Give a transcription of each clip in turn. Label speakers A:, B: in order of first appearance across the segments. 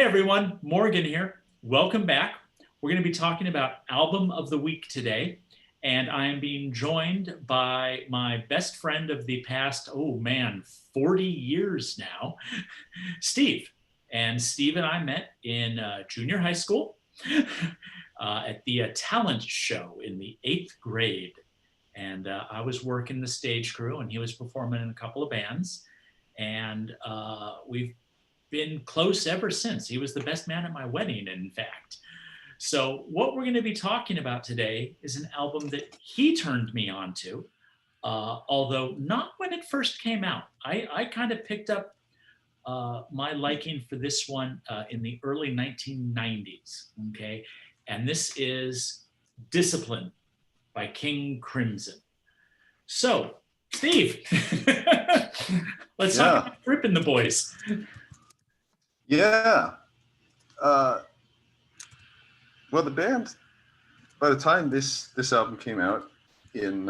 A: everyone, Morgan here. Welcome back. We're going to be talking about Album of the Week today, and I am being joined by my best friend of the past, 40 years now, Steve. And Steve and I met in junior high school at the talent show in the 8th grade. And I was working the stage crew, and he was performing in a couple of bands. And we've been close ever since. He was the best man at my wedding, in fact. So what we're going to be talking about today is an album that he turned me on to, although not when it first came out. I kind of picked up my liking for this one in the early 1990s, okay? And this is Discipline by King Crimson. So, Steve, let's talk about Rippin' the Boys.
B: Yeah. Well, the band, by the time this album came out in,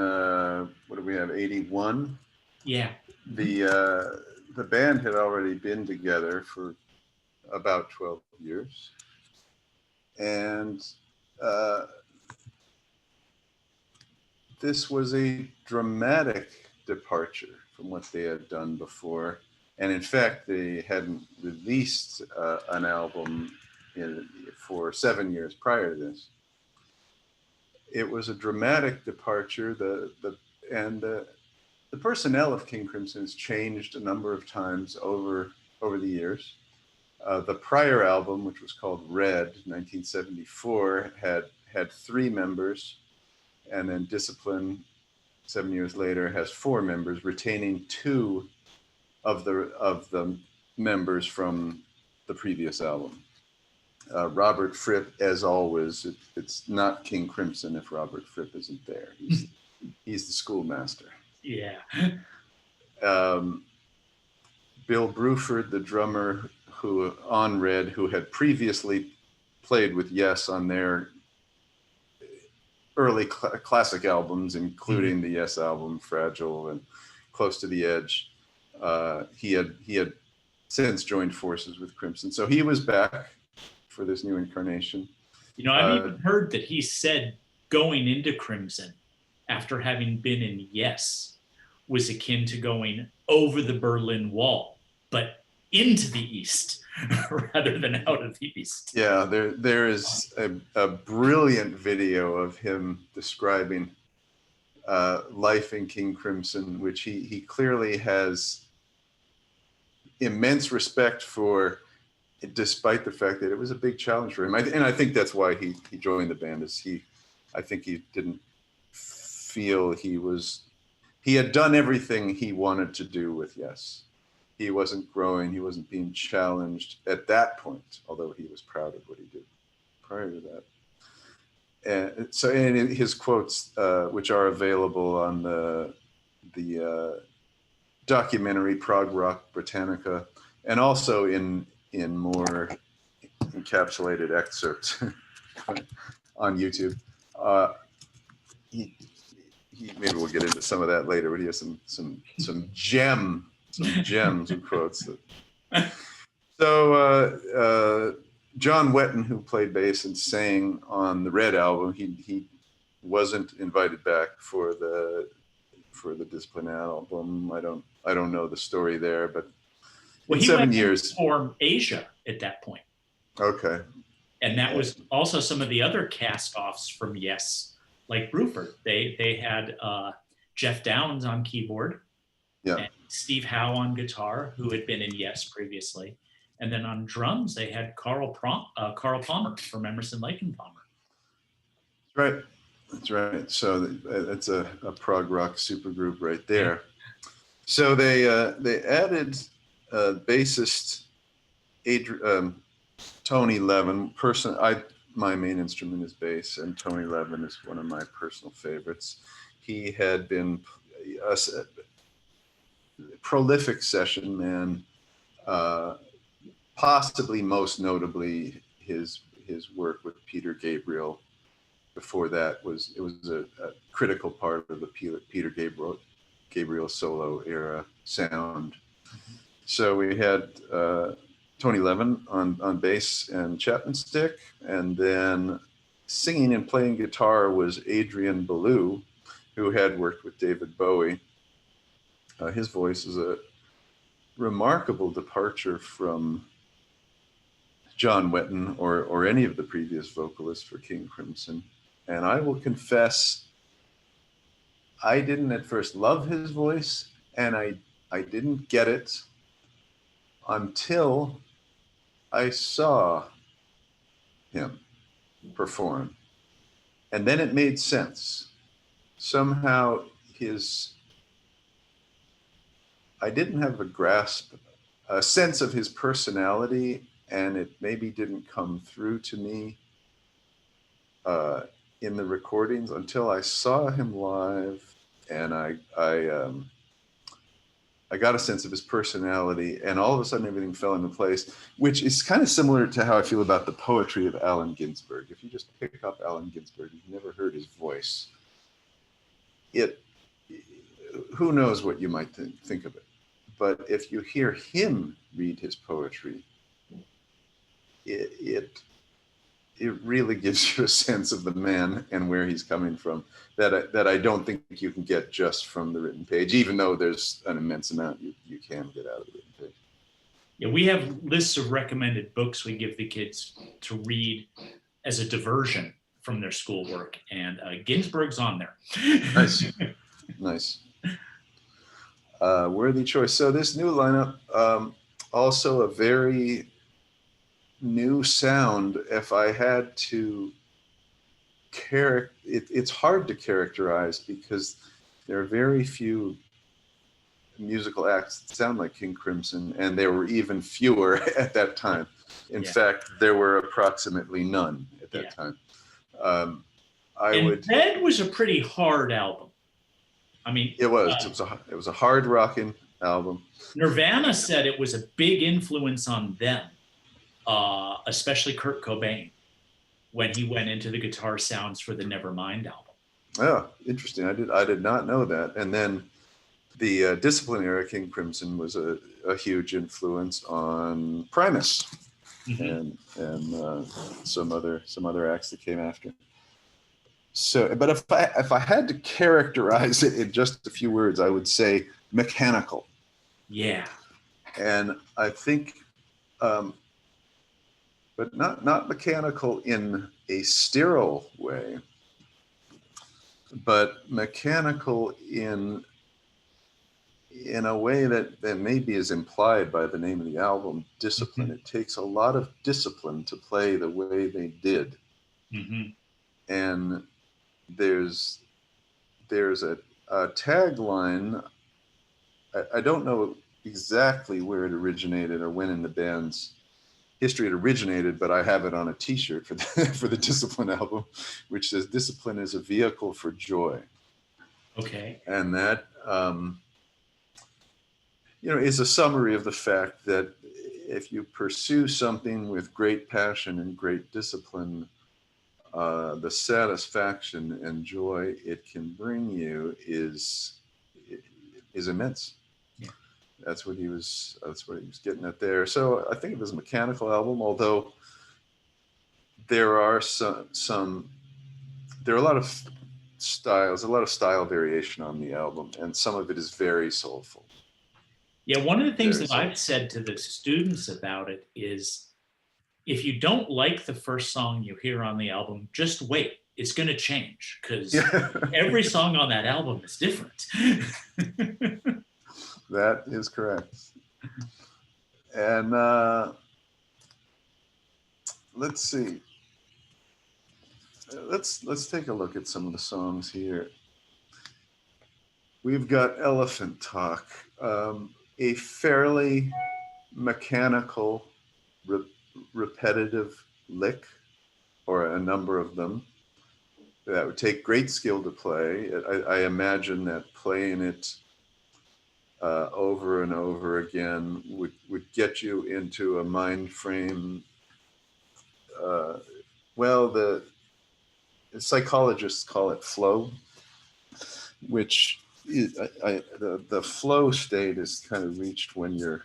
B: what do we have, 81?
A: Yeah.
B: The band had already been together for about 12 years. And this was a dramatic departure from what they had done before. And in fact, they hadn't released an album for 7 years prior to this. It was a dramatic departure. The personnel of King Crimson has changed a number of times over the years. The prior album, which was called Red, 1974, had 3 members, and then Discipline, 7 years later, has 4 members, retaining 2 of the members from the previous album. Robert Fripp, as always, it's not King Crimson if Robert Fripp isn't there. He's the schoolmaster.
A: Yeah.
B: Bill Bruford, the drummer who on Red, who had previously played with Yes on their early classic albums, including the Yes album, Fragile and Close to the Edge. He had since joined forces with Crimson, so he was back for this new incarnation.
A: You know, I've even heard that he said going into Crimson, after having been in Yes, was akin to going over the Berlin Wall, but into the East rather than out of the East.
B: Yeah, there is a brilliant video of him describing life in King Crimson, which he clearly has immense respect for, despite the fact that it was a big challenge for him. And I think that's why he joined the band. I think he didn't feel he had done everything he wanted to do with Yes. He wasn't growing, he wasn't being challenged at that point, although he was proud of what he did prior to that. And so, in his quotes, which are available on the documentary Prog Rock Britannica, and also in more encapsulated excerpts on YouTube. He maybe we'll get into some of that later, but he has some gems and quotes. So John Wetton, who played bass and sang on the Red album, he wasn't invited back for the Discipline album. I don't know the story there, but
A: well,
B: in 7 years
A: to form Asia at that point.
B: Okay.
A: And that was also some of the other cast-offs from Yes, like Bruford. They had Jeff Downes on keyboard, and Steve Howe on guitar, who had been in Yes previously. And then on drums, they had Carl Palmer from Emerson, Lake and Palmer.
B: That's right. So that's a prog rock supergroup right there. So they added bassist Tony Levin. My main instrument is bass, and Tony Levin is one of my personal favorites. He had been a prolific session man, possibly most notably his work with Peter Gabriel. Before that it was a critical part of the Peter Gabriel solo era sound. So we had Tony Levin on bass and Chapman Stick. And then singing and playing guitar was Adrian Belew, who had worked with David Bowie. His voice is a remarkable departure from John Wetton or any of the previous vocalists for King Crimson. And I will confess, I didn't at first love his voice, and I didn't get it until I saw him perform. And then it made sense. Somehow I didn't have a sense of his personality, and it maybe didn't come through to me in the recordings until I saw him live, and I got a sense of his personality, and all of a sudden everything fell into place, which is kind of similar to how I feel about the poetry of Allen Ginsberg. If you just pick up Allen Ginsberg, you've never heard his voice. Who knows what you might think of it. But if you hear him read his poetry, it really gives you a sense of the man and where he's coming from that I don't think you can get just from the written page, even though there's an immense amount you can get out of the written page.
A: Yeah, we have lists of recommended books we give the kids to read as a diversion from their schoolwork, and Ginsberg's on there.
B: Nice. Nice. Worthy choice. So this new lineup, also a very new sound. If I had to it's hard to characterize because there are very few musical acts that sound like King Crimson, and there were even fewer at that time. In fact, there were approximately none at that time.
A: Red was a pretty hard album. I mean,
B: it was a hard rocking album.
A: Nirvana said it was a big influence on them, especially Kurt Cobain, when he went into the guitar sounds for the Nevermind album.
B: Oh, interesting. I did not know that. And then the Discipline era King Crimson was a huge influence on Primus, and some other acts that came after. So, but if I had to characterize it in just a few words, I would say mechanical.
A: Yeah.
B: And I think, but not mechanical in a sterile way, but mechanical in a way that maybe is implied by the name of the album, Discipline. It takes a lot of discipline to play the way they did. And there's a tagline. I don't know exactly where it originated or when in the band's history it originated, but I have it on a T-shirt for the Discipline album, which says "Discipline is a vehicle for joy."
A: Okay.
B: And that is a summary of the fact that if you pursue something with great passion and great discipline, the satisfaction and joy it can bring you is immense.
A: Yeah.
B: That's what he was getting at there. So I think it was a mechanical album, although there are there are a lot of style variation on the album, and some of it is very soulful.
A: Yeah, one of the things that I've said to the students about it is, if you don't like the first song you hear on the album, just wait. It's going to change, because every song on that album is different.
B: That is correct. And let's see. Let's take a look at some of the songs here. We've got Elephant Talk, a fairly mechanical, repetitive lick, or a number of them, that would take great skill to play. I imagine that playing it over and over again would get you into a mind frame. The psychologists call it flow, which the flow state is kind of reached when you're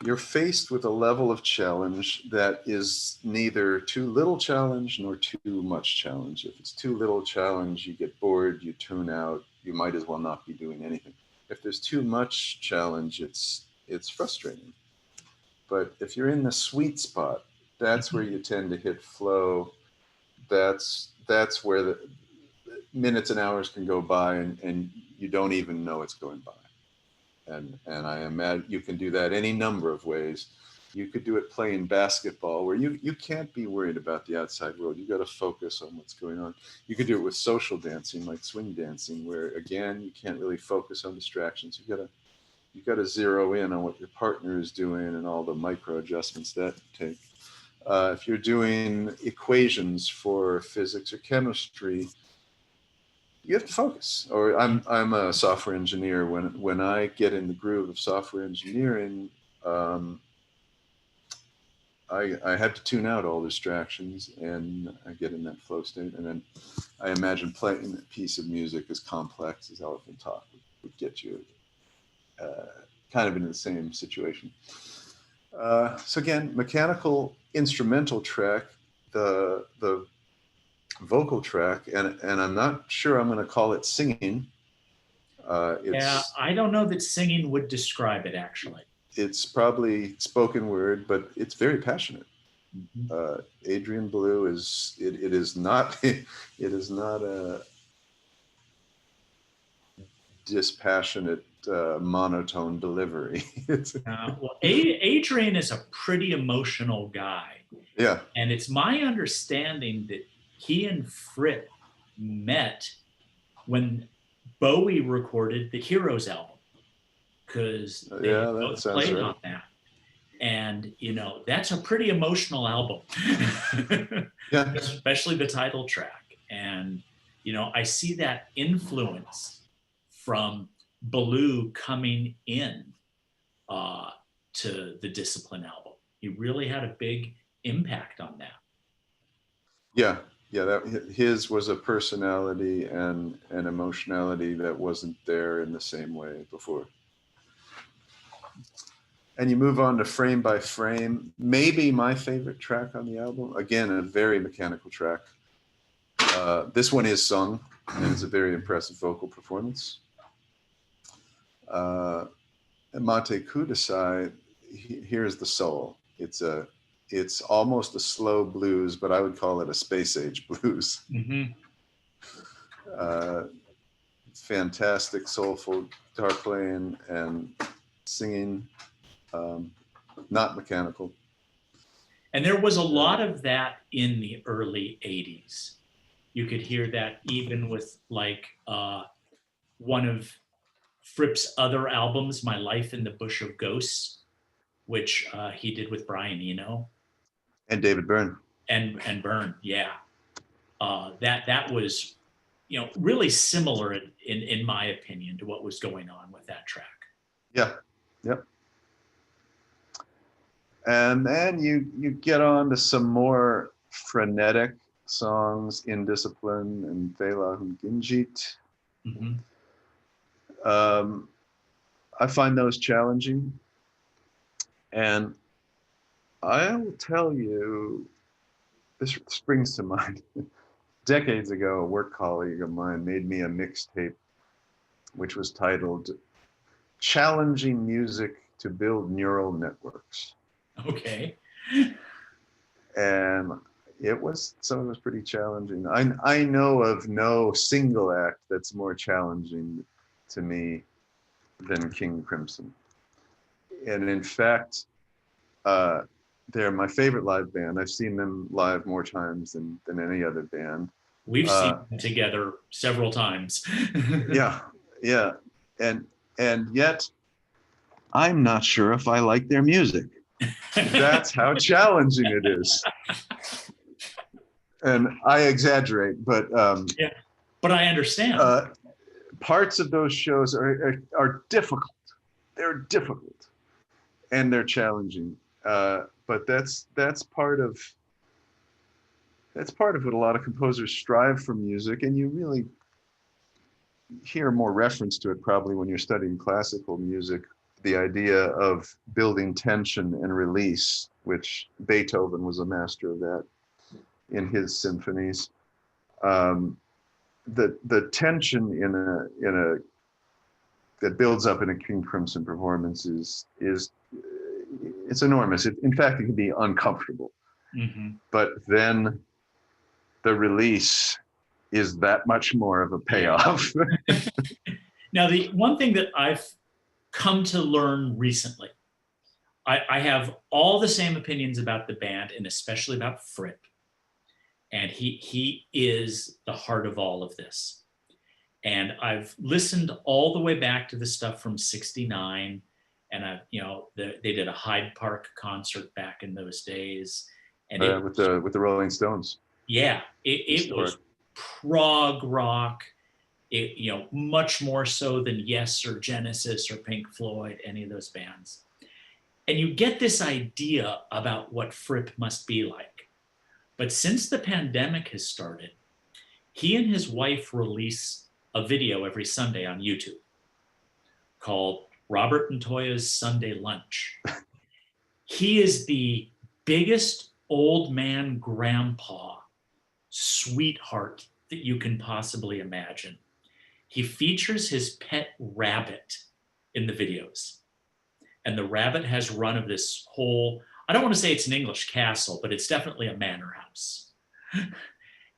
B: you're faced with a level of challenge that is neither too little challenge nor too much challenge. If it's too little challenge, you get bored, you tune out, you might as well not be doing anything. If there's too much challenge, it's frustrating. But if you're in the sweet spot, that's where you tend to hit flow. That's where the minutes and hours can go by and you don't even know it's going by. And I imagine you can do that any number of ways. You could do it playing basketball where you can't be worried about the outside world. You got to focus on what's going on. You could do it with social dancing, like swing dancing, where again you can't really focus on distractions. You got to zero in on what your partner is doing and all the micro adjustments that take. If you're doing equations for physics or chemistry, you have to focus. Or I'm a software engineer. When I get in the groove of software engineering, I have to tune out all distractions and I get in that flow state. And then I imagine playing a piece of music as complex as Elephant Talk would get you kind of into the same situation. So again, mechanical instrumental track, the vocal track, and I'm not sure I'm going to call it singing.
A: Yeah, I don't know that singing would describe it actually.
B: It's probably spoken word, but it's very passionate.
A: Mm-hmm.
B: Adrian Belew is it is not it is not a dispassionate monotone delivery.
A: Well, Adrian is a pretty emotional guy.
B: Yeah.
A: And it's my understanding that he and Fripp met when Bowie recorded the Heroes album, because they both played on that. And, that's a pretty emotional album,
B: yeah.
A: Especially the title track. And, I see that influence from Belew coming in to the Discipline album. He really had a big impact on that.
B: Yeah, his was a personality and an emotionality that wasn't there in the same way before. And you move on to Frame by Frame, maybe my favorite track on the album. Again, a very mechanical track. This one is sung, and it's a very impressive vocal performance. Mate Kudasai, here's the soul. It's almost a slow blues, but I would call it a space age blues.
A: Mm-hmm.
B: Fantastic, soulful guitar playing and singing, not mechanical.
A: And there was a lot of that in the early 80s. You could hear that even with one of Fripp's other albums, My Life in the Bush of Ghosts, which he did with Brian Eno.
B: And David Byrne.
A: And Byrne, yeah. That was, really similar in my opinion to what was going on with that track.
B: Yeah, yep. And then you get on to some more frenetic songs, Indiscipline and Thela Hunginjit.
A: Mm-hmm.
B: I find those challenging. And I will tell you, this springs to mind. Decades ago, a work colleague of mine made me a mixtape, which was titled Challenging Music to Build Neural Networks.
A: Okay.
B: And some of it was pretty challenging. I know of no single act that's more challenging to me than King Crimson. And in fact, they're my favorite live band. I've seen them live more times than any other band.
A: We've seen them together several times.
B: yeah. And yet, I'm not sure if I like their music. That's how challenging it is. And I exaggerate, but
A: yeah, but I understand.
B: Parts of those shows are difficult. They're difficult, and they're challenging. But that's part of what a lot of composers strive for music, and you really hear more reference to it probably when you're studying classical music. the idea of building tension and release, which Beethoven was a master of that in his symphonies. The tension in a that builds up in a King Crimson performance is it's enormous. In fact, it can be uncomfortable.
A: Mm-hmm.
B: But then the release is that much more of a payoff.
A: Now, the one thing that I've come to learn recently, I have all the same opinions about the band, and especially about Fripp. And he is the heart of all of this. And I've listened all the way back to the stuff from '69, and they did a Hyde Park concert back in those days, and
B: with the Rolling Stones.
A: Yeah, it was prog rock. Much more so than Yes or Genesis or Pink Floyd, any of those bands. And you get this idea about what Fripp must be like. But since the pandemic has started, he and his wife release a video every Sunday on YouTube called Robert and Toya's Sunday Lunch. He is the biggest old man grandpa sweetheart that you can possibly imagine. He features his pet rabbit in the videos. And the rabbit has run of this whole, I don't want to say it's an English castle, but it's definitely a manor house.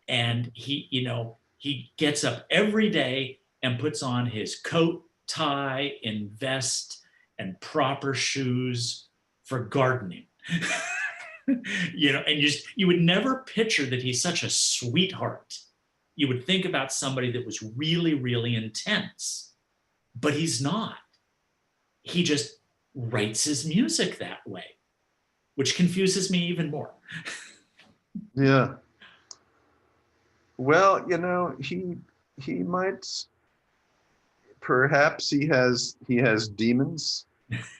A: And he gets up every day and puts on his coat, tie, and vest, and proper shoes for gardening. And you would never picture that he's such a sweetheart. You would think about somebody that was really, really intense, but he's not. He just writes his music that way, which confuses me even more.
B: Yeah. Well, he might, perhaps he has demons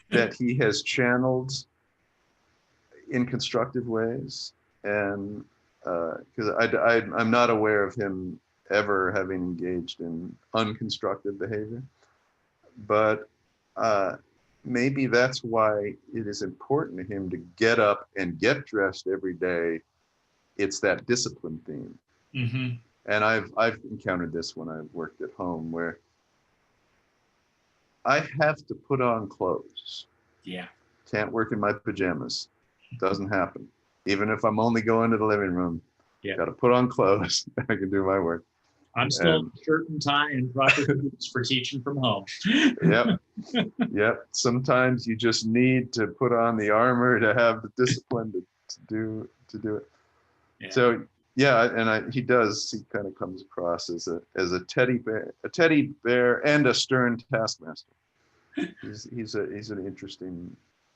B: that he has channeled in constructive ways, and because I'm not aware of him ever having engaged in unconstructive behavior, but maybe that's why it is important to him to get up and get dressed every day. It's that discipline theme.
A: Mm-hmm.
B: And I've encountered this when I've worked at home, where I have to put on clothes.
A: Yeah.
B: Can't work in my pajamas. Doesn't happen. Even if I'm only going to the living room, got to put on clothes. I can do my work.
A: I'm still in shirt and tie and proper boots for teaching from home. Yep.
B: Sometimes you just need to put on the armor to have the discipline to do it. Yeah. So he kind of comes across as a teddy bear and a stern taskmaster. He's an interesting,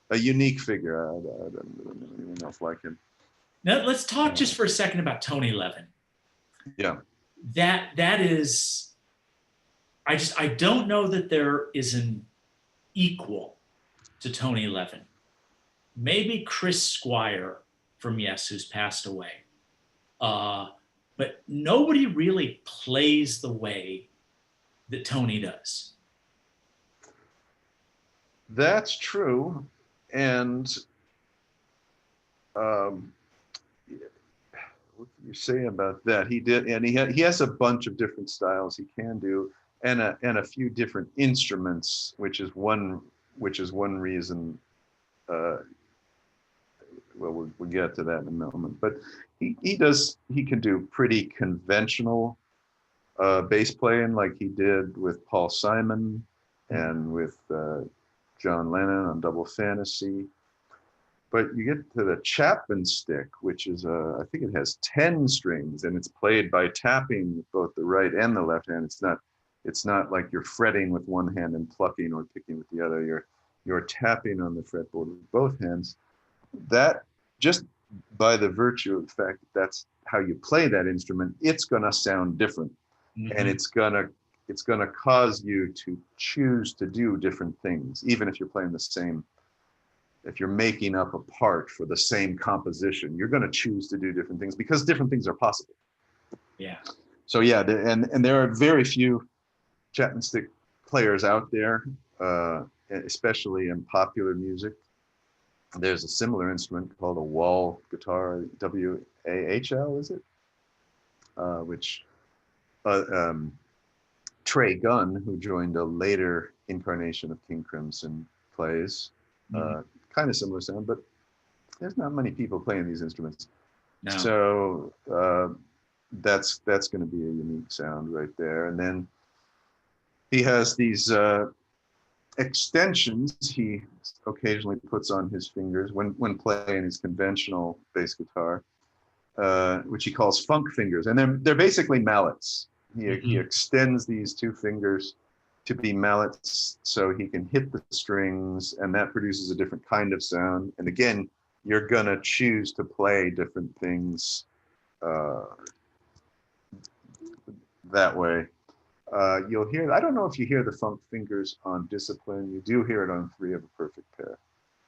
B: a unique figure. I don't know anyone else like him.
A: Now let's talk just for a second about Tony Levin.
B: Yeah.
A: That is, I don't know that there is an equal to Tony Levin. Maybe Chris Squire from Yes, who's passed away. But nobody really plays the way that Tony does.
B: That's true. And what can you say about that? He did, and he has a bunch of different styles he can do, and a few different instruments, which is one reason. We'll get to that in a moment. But he can do pretty conventional bass playing, like he did with Paul Simon and with John Lennon on Double Fantasy. But you get to the Chapman stick, which is I think it has 10 strings, and it's played by tapping with both the right and the left hand. It's not like you're fretting with one hand and plucking or picking with the other. You're tapping on the fretboard with both hands. That, just by the virtue of the fact that that's how you play that instrument, it's gonna sound different. Mm-hmm. And it's gonna cause you to choose to do different things, even if you're playing the same. If you're making up a part for the same composition, you're going to choose to do different things because different things are possible.
A: Yeah.
B: So and there are very few Chapman stick players out there, especially in popular music. There's a similar instrument called a wall guitar, WAHL, is it? Which Trey Gunn, who joined a later incarnation of King Crimson, plays. Kind of similar sound, but there's not many people playing these instruments.
A: No.
B: So that's going to be a unique sound right there. And then he has these extensions he occasionally puts on his fingers when playing his conventional bass guitar, which he calls funk fingers, and they're basically mallets. He extends these two fingers to be mallets so he can hit the strings, and that produces a different kind of sound. And again, you're gonna choose to play different things that way. You'll hear, I don't know if you hear the funk fingers on Discipline. You do hear it on Three of a Perfect Pair.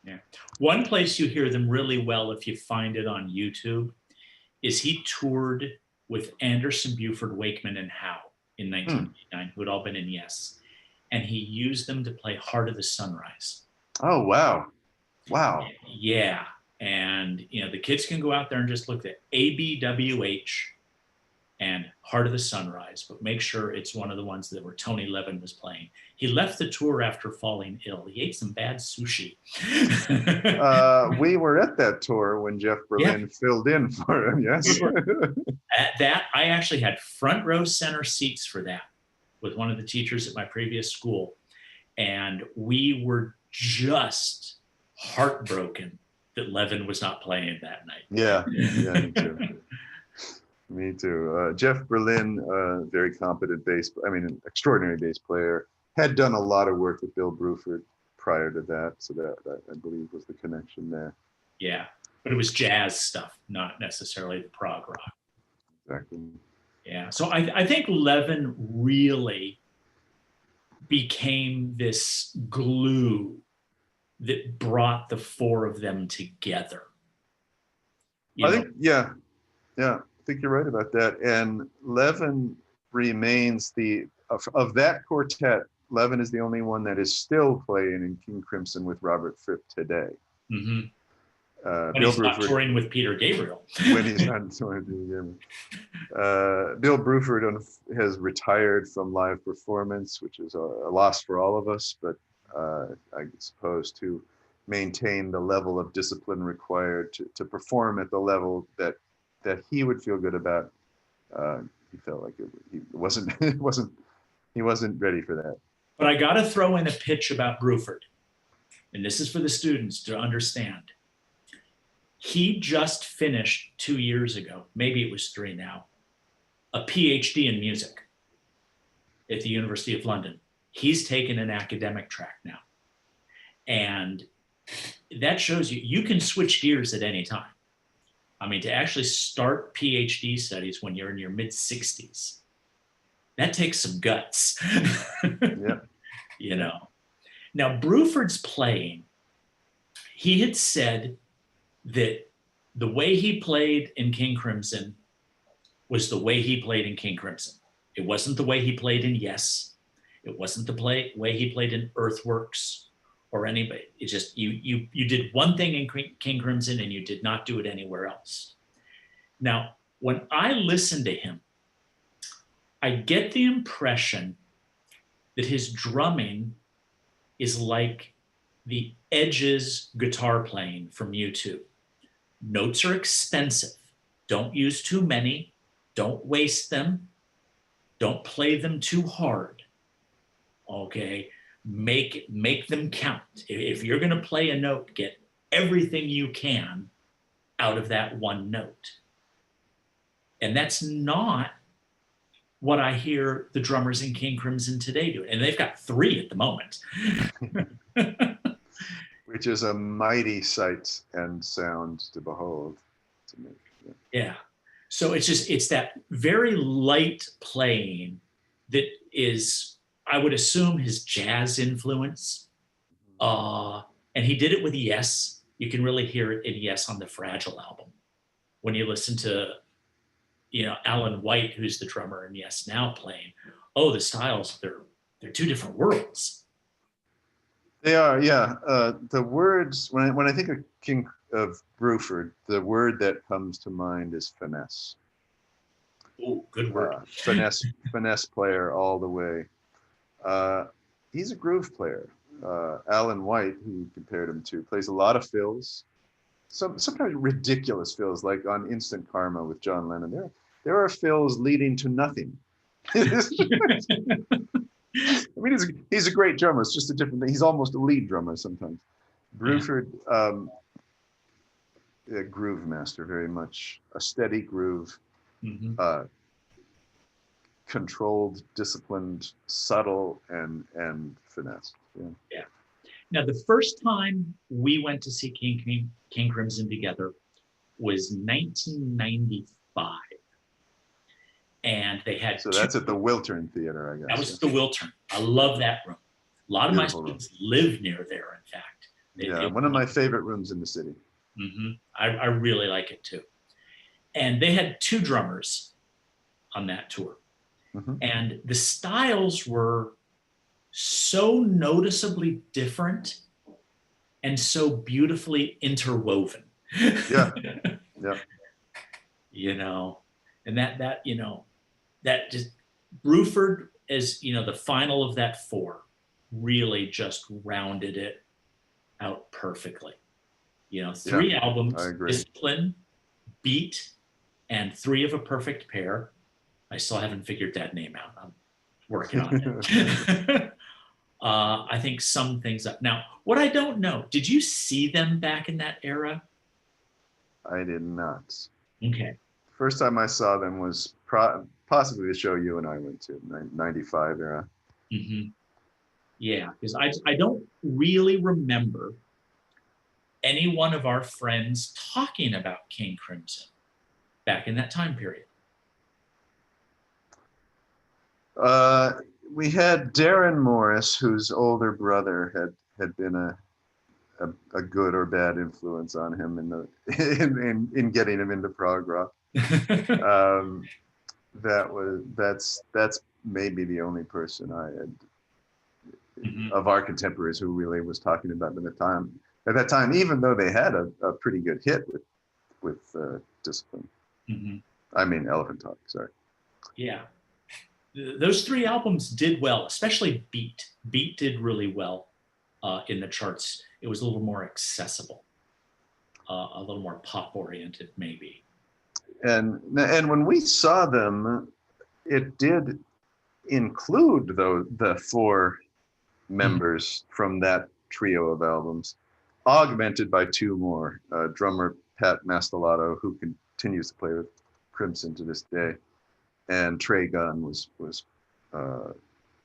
A: Yeah. One place you hear them really well, if you find it on YouTube, is he toured with Anderson, Buford, Wakeman, and Howe in 1989, who had all been in Yes. And he used them to play Heart of the Sunrise.
B: Oh, wow. Wow.
A: Yeah. And, you know, the kids can go out there and just look at ABWH and Heart of the Sunrise, but make sure it's one of the ones that where Tony Levin was playing. He left the tour after falling ill. He ate some bad sushi.
B: We were at that tour when Jeff Berlin filled in for him, yes?
A: At that, I actually had front row center seats for that with one of the teachers at my previous school. And we were just heartbroken that Levin was not playing that night.
B: Yeah, me too. Me too. Jeff Berlin, very competent an extraordinary bass player, had done a lot of work with Bill Bruford prior to that. So that I believe was the connection there.
A: Yeah, but it was jazz stuff, not necessarily the prog rock.
B: Exactly.
A: Yeah, so I think Levin really became this glue that brought the four of them together.
B: I think you're right about that. And Levin remains of that quartet. Levin is the only one that is still playing in King Crimson with Robert Fripp today.
A: Mm-hmm. When
B: Bill
A: he's not touring with Peter Gabriel.
B: When he's not touring with Peter Gabriel. Bill Bruford has retired from live performance, which is a loss for all of us, but I suppose to maintain the level of discipline required to perform at the level that he would feel good about. He felt like he wasn't ready for that.
A: But I got to throw in a pitch about Bruford, and this is for the students to understand. He just finished 2 years ago, maybe it was 3 now, a PhD in music at the University of London. He's taken an academic track now. And that shows you can switch gears at any time. I mean, to actually start PhD studies when you're in your mid-60s, that takes some guts.
B: Yeah.
A: You know. Now, Bruford's playing, he had said that the way he played in King Crimson was the way he played in King Crimson. It wasn't the way he played in Yes. It wasn't the way he played in Earthworks or anybody. It's just you did one thing in King Crimson and you did not do it anywhere else. Now, when I listen to him, I get the impression that his drumming is like the Edge's guitar playing from U2. Notes are expensive. Don't use too many. Don't waste them. Don't play them too hard. Okay? Make them count. If you're going to play a note, get everything you can out of that one note. And that's not what I hear the drummers in King Crimson today do. And they've got 3 at the moment.
B: Which is a mighty sight and sound to behold.
A: Yeah. So it's that very light playing that is, I would assume, his jazz influence. And he did it with Yes. You can really hear it in Yes on the Fragile album. When you listen to, Alan White, who's the drummer in Yes Now playing, the styles, they're 2 different worlds.
B: They are, yeah. The words when I think of King of Bruford, the word that comes to mind is finesse.
A: Oh, good word.
B: Finesse player all the way. Uh, he's a groove player. Alan White, who you compared him to, plays a lot of fills. Sometimes ridiculous fills, like on Instant Karma with John Lennon. There are fills leading to nothing. I mean, he's a great drummer. It's just a different thing. He's almost a lead drummer sometimes.
A: Yeah.
B: Bruford, a groove master, very much a steady groove,
A: Hmm.
B: uh, controlled, disciplined, subtle, and finesse. Yeah.
A: Yeah. Now, the first time we went to see King Crimson together was 1995, and they had
B: So
A: two.
B: that's at the Wiltern Theater, I
A: That
B: guess.
A: was
B: Yeah.
A: the Wiltern. I love that room. A lot of my
B: Beautiful room.
A: students live near there. In fact,
B: Yeah, one of my favorite rooms in the city.
A: I really like it too. And they had two drummers on that tour,
B: Mm-hmm.
A: and the styles were so noticeably different and so beautifully interwoven.
B: Yeah, yeah,
A: You know, and that that just Bruford as the final of that four really just rounded it out perfectly.
B: yeah.
A: Three
B: I
A: albums:
B: agree.
A: Discipline, Beat, and Three of a Perfect Pair. I still haven't figured that name out. I'm working on it. I think some things up. Now, what I don't know, did you see them back in that era?
B: I did not.
A: Okay.
B: First time I saw them was possibly the show you and I went to, 95 era.
A: Hmm. Yeah, because I don't really remember any one of our friends talking about King Crimson back in that time period.
B: Uh, we had Darren Morris, whose older brother had been a good or bad influence on him in the in getting him into prog rock. Um, that's maybe the only person I had
A: Hmm.
B: of our contemporaries who really was talking about them at that time, even though they had a pretty good hit with Discipline.
A: Hmm.
B: I mean Elephant Talk. Sorry.
A: Yeah, those three albums did well, especially Beat. Beat did really well in the charts. It was a little more accessible, a little more pop oriented, maybe.
B: And when we saw them, it did include the four
A: Mhm.
B: members from that trio of albums, augmented by two more. Drummer Pat Mastelotto, who continues to play with Crimson to this day, and Trey Gunn was uh,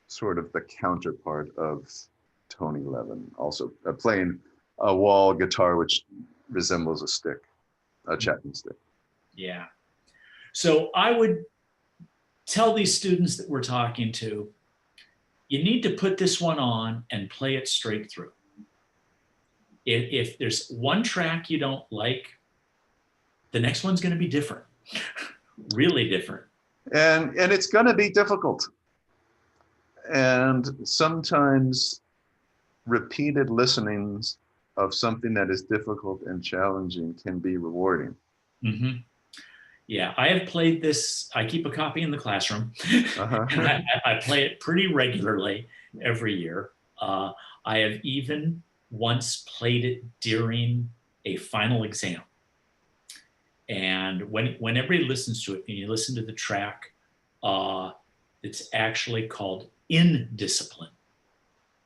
B: sort of the counterpart of Tony Levin, also playing a wall guitar which resembles a stick, a Chapman stick.
A: Yeah. So I would tell these students that we're talking to, you need to put this one on and play it straight through. If there's one track you don't like, the next one's going to be different, really different.
B: And it's going to be difficult. And sometimes repeated listenings of something that is difficult and challenging can be rewarding.
A: Mm-hmm. Yeah, I have played this. I keep a copy in the classroom,
B: Uh-huh.
A: and I play it pretty regularly every year. I have even once played it during a final exam. And when everybody listens to it, and you listen to the track, uh, it's actually called In Discipline.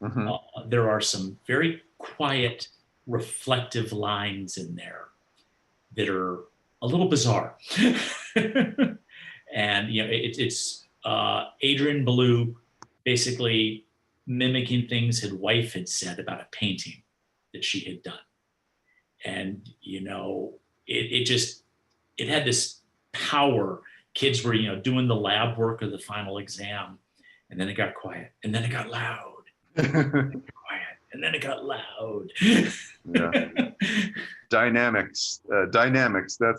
B: Mm-hmm.
A: There are some very quiet, reflective lines in there that are a little bizarre. And it's Adrian Belew basically mimicking things his wife had said about a painting that she had done, and it just it had this power. Kids were doing the lab work of the final exam, and then it got quiet, and then it got loud, quiet, and then it got loud.
B: Yeah. Dynamics. Dynamics. That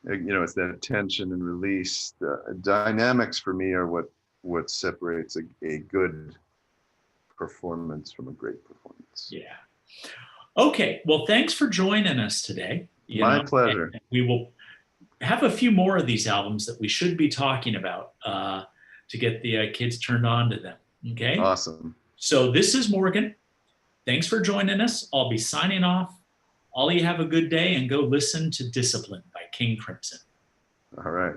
B: it's that tension and release. Dynamics for me are what separates a good performance from a great performance.
A: Yeah. Okay. Well, thanks for joining us today.
B: My pleasure.
A: And we will have a few more of these albums that we should be talking about to get the kids turned on to them. Okay.
B: Awesome.
A: So this is Morgan. Thanks for joining us. I'll be signing off. Ollie, have a good day and go listen to Discipline by King Crimson.
B: All right.